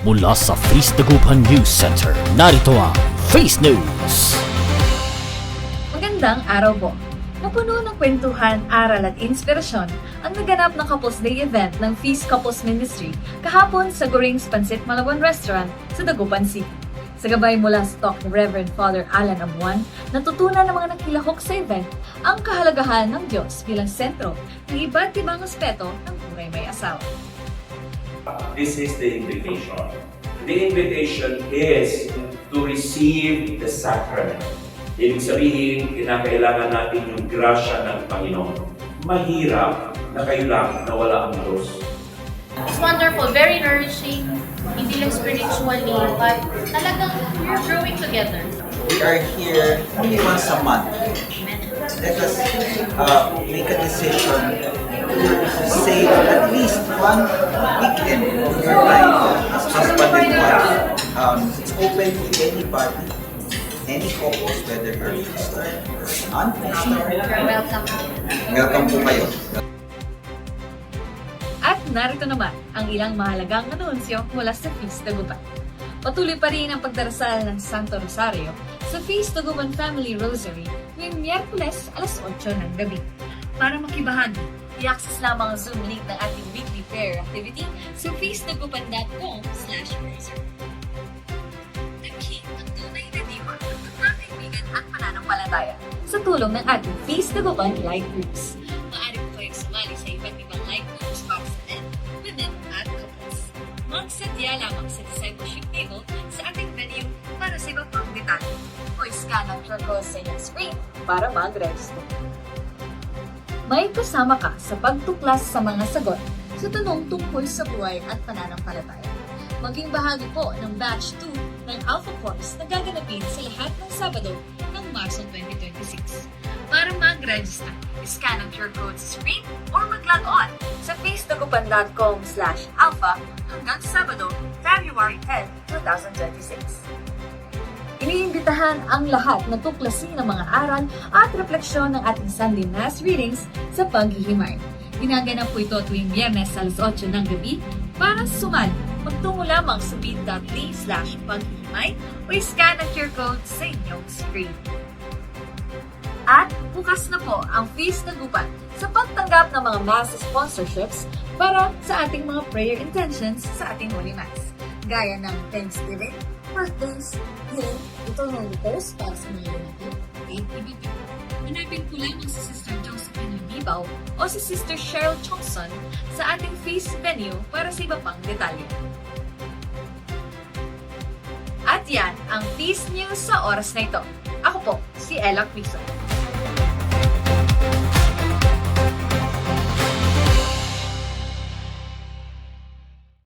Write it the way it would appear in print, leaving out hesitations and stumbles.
Mula sa Feast Dagupan News Center, narito ang Face News! Magandang araw po! Napuno ng kwentuhan, aral at inspirasyon ang naganap ng Couples Day event ng Feast Couples Ministry kahapon sa Gorings Pancit Malabon Restaurant sa Dagupan City. Sa gabay mula sa talk ni Reverend Father Alan Abuan, natutunan ng mga nakilahok sa event ang kahalagahan ng Diyos bilang sentro ng iba't ibang aspeto ng buhay may asawa. This is the invitation. The invitation is to receive the sacrament. Ibig sabihin, kinakailangan natin yung grasya ng Panginoon. Mahirap na kayo lang na wala ang Diyos. It's wonderful, very nourishing, hindi lang spiritually, but talagang you're growing together. We are here only once a month. Let us make a decision to save at least one weekend of your life as husband and wife. It's open to anybody, any couples, whether you're Feaster or non-Feaster. You're welcome. Welcome po kayo. At narito naman ang ilang mahalagang anunsyo mula sa Feast Dagupan. Patuloy pa rin ang pagdarasal ng Santo Rosario sa Feast Dagupan Family Rosary tuwing Miyerkules alas 8 ng gabi. Para makibahagi, i-access lamang ang Zoom link ng ating weekly prayer activity sa feastdagupan.com/rosary. Tangkin ang tunay na diwa at pagkakaibigan at pananampalataya sa tulong ng ating Feast Dagupan Life Groups. Maaari po kayong sumali sa iba't ibang life groups para sa men, women, at couples. Magsadya lamang sa discipleship table sa ating venue para sa iba pang detalye o scan ang QR code sa inyong screen para mag-register. May kasama ka sa pagtuklas sa mga sagot sa tanong tungkol sa buhay at pananampalataya. Maging bahagi po ng Batch 2 ng Alpha Course na gaganapin sa lahat ng Sabado ng Marso 2026. Para mag-register, scan ang QR code sa screen or mag-log on sa feastdagupan.com/alpha hanggang Sabado, February 10, 2026. Iniimbitahan ang lahat na tuklasin ng mga aral at refleksyon ng ating Sunday Mass readings sa Paghihimay. Ginaganap po ito tuwing Biyernes alas 8 ng gabi. Para sumali, magtungo lamang sa bit.ly/paghihimay o scan ang QR code sa inyong screen. At bukas na po ang Feast Dagupan sa pagtanggap ng mga Mass sponsorships para sa ating mga prayer intentions sa ating Holy Mass. Gaya ng Thanksgiving, birthdays, healing, eternal repose para sa mga natin, at iba pa. Hanapin po lamang si Sister Josephine Libaw o si Sister Cheryl Chongson sa ating feast venue para sa iba pang detalye. At yan ang Feast News sa oras na ito. Ako po, si Ella Criso.